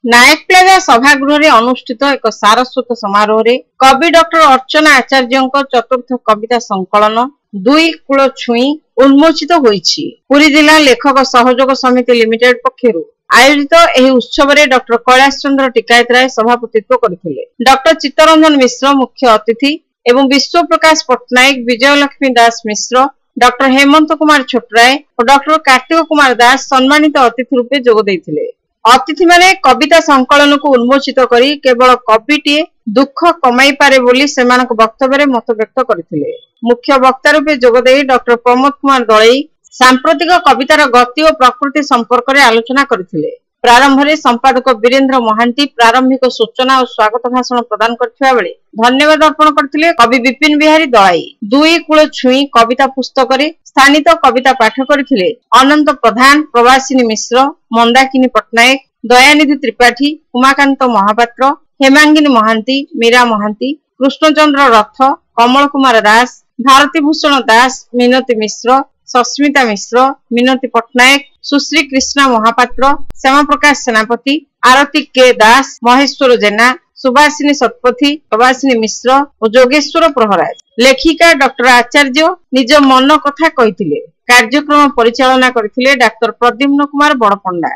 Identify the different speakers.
Speaker 1: नायक plaza सभागृह अनुष्ठित एक सारस्वत समारोह कवि डॉक्टर अर्चना आचार्य चतुर्थ कविता संकलन दुई कूल छुई उन्मोचित होईछि। पुरी जिला लेखक सहयोग समिति लिमिटेड पक्षरु आयोजित एही उत्सव में डॉक्टर कैलाश चंद्र टिकायत राय सभापतित्व करथिले। डॉक्टर चित्तरंजन मिश्र मुख्य अतिथि एवं विश्व प्रकाश पट्टनायक, विजयलक्ष्मी दास मिश्र, डॉक्टर हेमंत कुमार छोटराय और डॉक्टर कार्तिक कुमार दास सम्मानित अतिथि रूपे जोग देथिले। अतिथि माने कविता संकलन को उन्मोचित करी केवल कविटीए दुख कमाई पारे बोली सेमानक वक्तव्य रे मत व्यक्त करथिले। मुख्य वक्ता रूपे जोग देई डॉक्टर प्रमोद कुमार दलई सांप्रतिक कवितार गति और प्रकृति संपर्क में आलोचना करथिले। प्रारंभ में संपादक वीरेंद्र महांती प्रारंभिक सूचना और स्वागत भाषण प्रदान करथिबा बेले धन्यवाद अर्पण करथिले कवि विपिन बिहारी दलाई। दुई कूल छुई कविता पुस्तक रे स्थानित कविता पाठ करथिले अनंत प्रधान, प्रवासिनी मिश्र, मंदाकिनी पट्टनायक, दयानिधि त्रिपाठी, उमाकांत महापात्र, हेमांगिनी महांती, मीरा महांती, कृष्णचंद्र रथ, कमल कुमार दास, भारती भूषण दास, मिनती मिश्र, सस्मिता मिश्र, मिनती पट्टनायक, सुश्री कृष्णा महापात्र, श्यामा प्रकाश सेनापति, आरती के दास, महेश्वर जेना, सुभाषिनी सतपथी, प्रवासिनी मिश्र और जोगेश्वर प्रहराज। लेखिका डॉक्टर आचार्य निज मन कथा कहिथिले। कार्यक्रम परिचालना करथिले डॉक्टर प्रद्युम्न कुमार बड़पंडा।